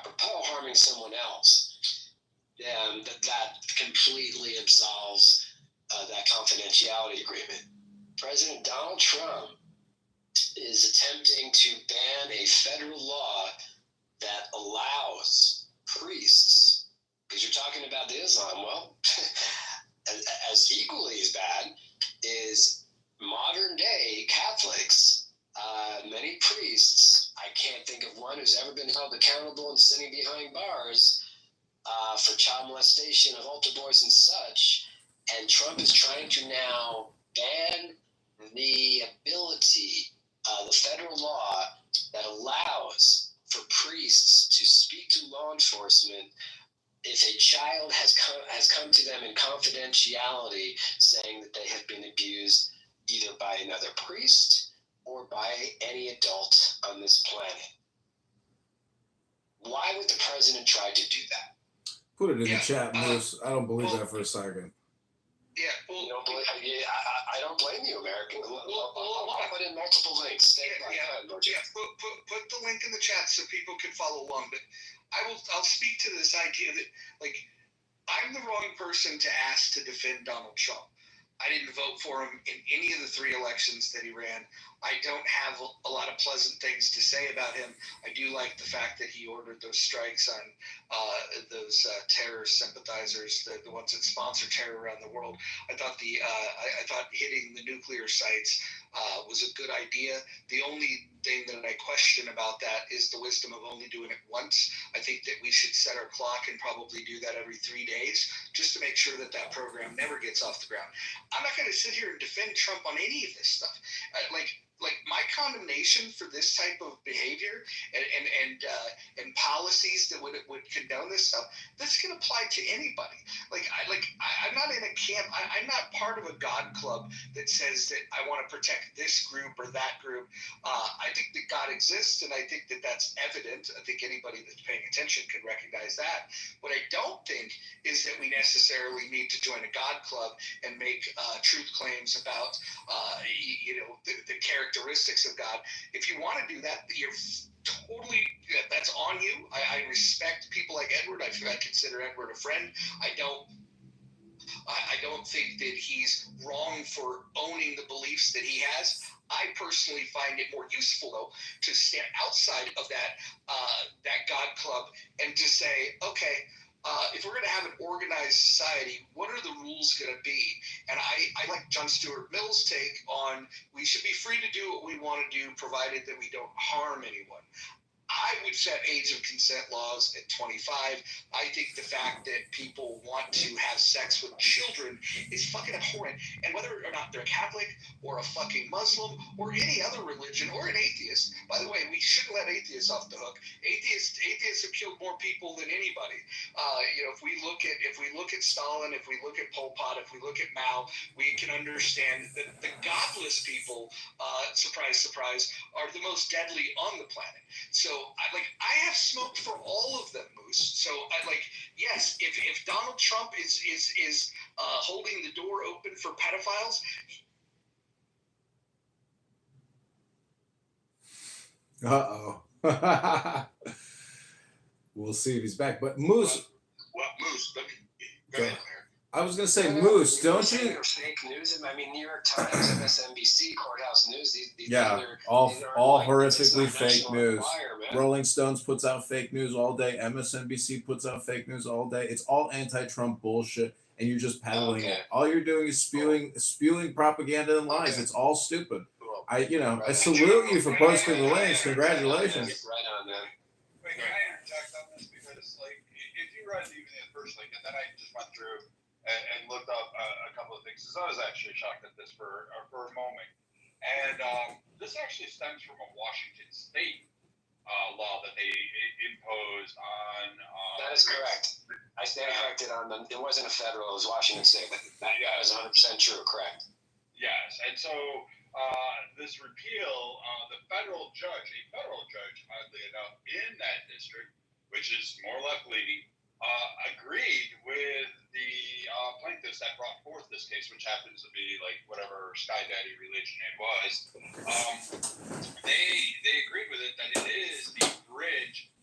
apropos harming someone else, that completely absolves that confidentiality agreement. President Donald Trump is attempting to ban a federal law that allows priests, because you're talking about the Islam, well, as equally as bad is modern day Catholics. Many priests, I can't think of one who's ever been held accountable and sitting behind bars for child molestation of altar boys and such. And Trump is trying to now ban the ability, the federal law that allows for priests to speak to law enforcement if a child has come to them in confidentiality saying that they have been abused either by another priest or by any adult on this planet. Why would the president try to do that? Put it in the chat, Moose. I don't believe that for a second. Yeah, well, I don't blame you, American. I'll put in multiple links. Put the link in the chat so people can follow along. But I'll speak to this idea that, like, I'm the wrong person to ask to defend Donald Trump. I didn't vote for him in any of the 3 elections that he ran. I don't have a lot of pleasant things to say about him. I do like the fact that he ordered those strikes on those terror sympathizers, the ones that sponsor terror around the world. I thought I thought hitting the nuclear sites was a good idea. The only thing that I question about that is the wisdom of only doing it once. I think that we should set our clock and probably do that every 3 days just to make sure that that program never gets off the ground. I'm not going to sit here and defend Trump on any of this stuff. Like my condemnation for this type of behavior and policies that would condone this stuff, this can apply to anybody. I'm not in a camp. I'm not part of a God club that says that I want to protect this group or that group. I think that God exists, and I think that that's evident. I think anybody that's paying attention can recognize that. What I don't think is that we necessarily need to join a God club and make truth claims about the characteristics of God. If you want to do that, you're totally, that's on you. I respect people like Edward. I consider Edward a friend. I don't think that he's wrong for owning the beliefs that he has. I personally find it more useful, though, to stand outside of that God club and to say, okay, if we're going to have an organized society, what are the rules going to be? And I like John Stuart Mill's take on we should be free to do what we want to do, provided that we don't harm anyone. I would set age of consent laws at 25. I think the fact that people want to have sex with children is fucking abhorrent. And whether or not they're Catholic or a fucking Muslim or any other religion or an atheist, by the way, we shouldn't let atheists off the hook. Atheists have killed more people than anybody. If we look at Stalin, if we look at Pol Pot, if we look at Mao, we can understand that the godless people, surprise, surprise, are the most deadly on the planet. So I have smoke for all of them, Moose. So yes, if Donald Trump is holding the door open for pedophiles. We'll see if he's back. But Moose. Moose, go ahead. I was going to say, Moose, don't you? Fake news. I mean, New York Times, MSNBC, Courthouse News. These all horrifically fake news. Rolling Stones puts out fake news all day. MSNBC puts out fake news all day. It's all anti-Trump bullshit, and you're just peddling it. All you're doing is spewing propaganda and lies. It's all stupid. Cool. I salute you for posting the links. Congratulations. Right on, man. Wait, can I interject on this? Because, if you read even the first link, and then I just went through and looked up a couple of things, because I was actually shocked at this for a moment. And this actually stems from a Washington State law that they imposed on... that is correct. I stand corrected on them. It wasn't a federal, it was Washington State. But that is 100% true, correct. Yes, and so this repeal, the federal judge, oddly enough, in that district, which is more left-leaning, agreed with the plaintiffs that brought forth this case, which happens to be whatever Sky Daddy religion it was. They agreed with it that it is the bridge